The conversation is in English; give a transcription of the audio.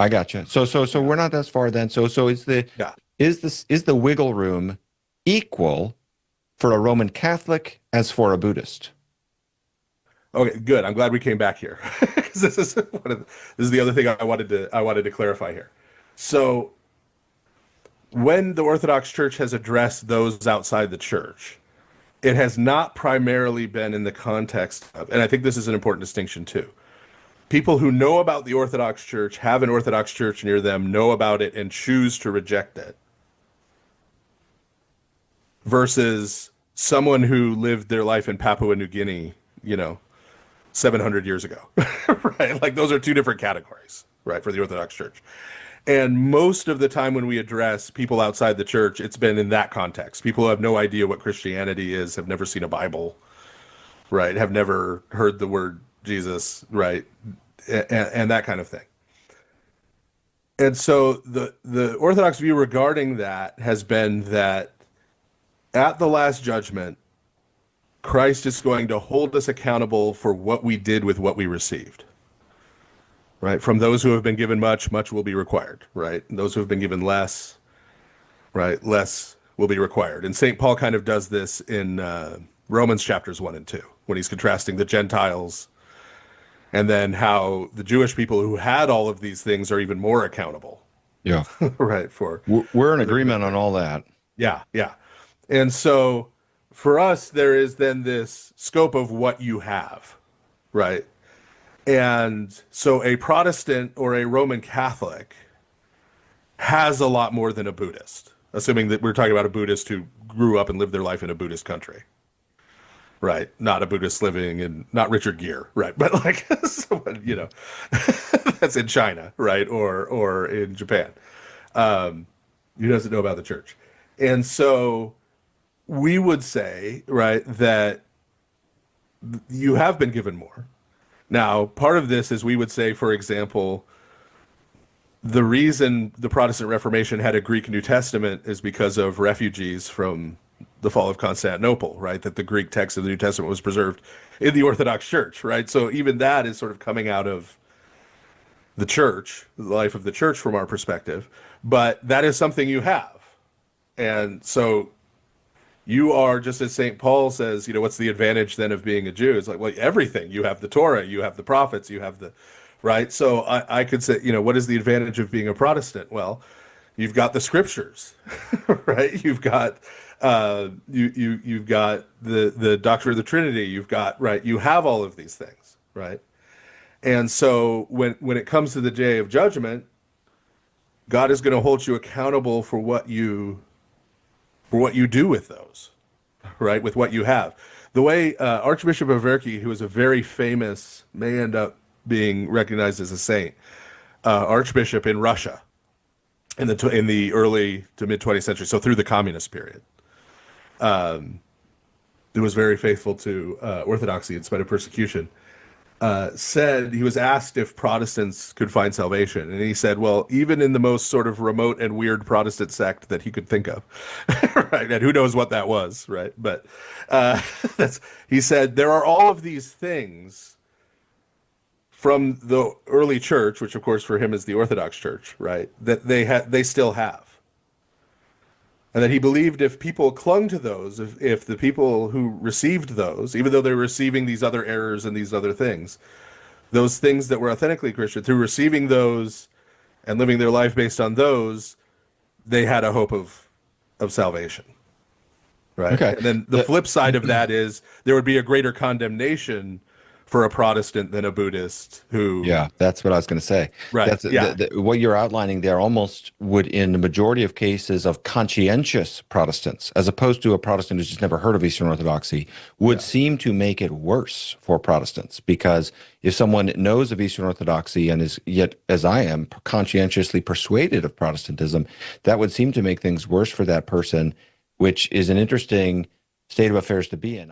I gotcha. So Yeah. we're not as far then. So Yeah. is the wiggle room equal for a Roman Catholic as for a Buddhist? Okay, good. I'm glad we came back here. 'Cause this is the other thing I wanted to clarify here. So when the Orthodox Church has addressed those outside the church, it has not primarily been in the context of, and I think this is an important distinction too. People who know about the Orthodox Church, have an Orthodox Church near them, know about it, and choose to reject it, versus someone who lived their life in Papua New Guinea, 700 years ago, right? Like those are two different categories, right, for the Orthodox Church. And most of the time when we address people outside the church, it's been in that context. People who have no idea what Christianity is, have never seen a Bible, right? Have never heard the word Jesus, right? And that kind of thing. And so the Orthodox view regarding that has been that at the last judgment, Christ is going to hold us accountable for what we did with what we received. Right? From those who have been given much, much will be required, right? And those who have been given less, right, less will be required. And St. Paul kind of does this in Romans chapters 1 and 2, when he's contrasting the Gentiles and then how the Jewish people who had all of these things are even more accountable, Yeah. right? For We're in agreement on all that. yeah, yeah. And so for us, there is then this scope of what you have, right? And so a Protestant or a Roman Catholic has a lot more than a Buddhist, assuming that we're talking about a Buddhist who grew up and lived their life in a Buddhist country, right? Not a Buddhist living in, not Richard Gere, right? But like someone, that's in China, right? Or in Japan, who doesn't know about the church. And so we would say, right, that you have been given more. Now, part of this is we would say, for example, the reason the Protestant Reformation had a Greek New Testament is because of refugees from the fall of Constantinople, right? That the Greek text of the New Testament was preserved in the Orthodox Church, right? So even that is sort of coming out of the church, the life of the church from our perspective. But that is something you have. And so you are, just as St. Paul says, what's the advantage then of being a Jew? It's like, well, everything. You have the Torah, you have the prophets, you have the, right? So I could say, what is the advantage of being a Protestant? Well, you've got the scriptures, right? You've got you've got the doctrine of the Trinity. You've got, right? You have all of these things, right? And so when it comes to the day of judgment, God is going to hold you accountable for what you do with those, right? With what you have. The way Archbishop Averki, who is a very famous, may end up being recognized as a saint, archbishop in Russia in the early to mid 20th century, so through the communist period, who was very faithful to Orthodoxy in spite of persecution, said he was asked if Protestants could find salvation, and he said, "Well, even in the most sort of remote and weird Protestant sect that he could think of, right? And who knows what that was, right? But he said there are all of these things from the early church, which of course for him is the Orthodox Church, right? That they still have." And that he believed if people clung to those, if the people who received those, even though they're receiving these other errors and these other things, those things that were authentically Christian, through receiving those and living their life based on those, they had a hope of salvation, right? Okay. And then the The- flip side of that is there would be a greater condemnation for a Protestant than a Buddhist who, Yeah, that's what I was going to say. right? That's Yeah, what you're outlining there almost would, in the majority of cases of conscientious Protestants, as opposed to a Protestant who's just never heard of Eastern Orthodoxy, would yeah, seem to make it worse for Protestants. Because if someone knows of Eastern Orthodoxy and is yet, as I am, conscientiously persuaded of Protestantism, that would seem to make things worse for that person, which is an interesting state of affairs to be in.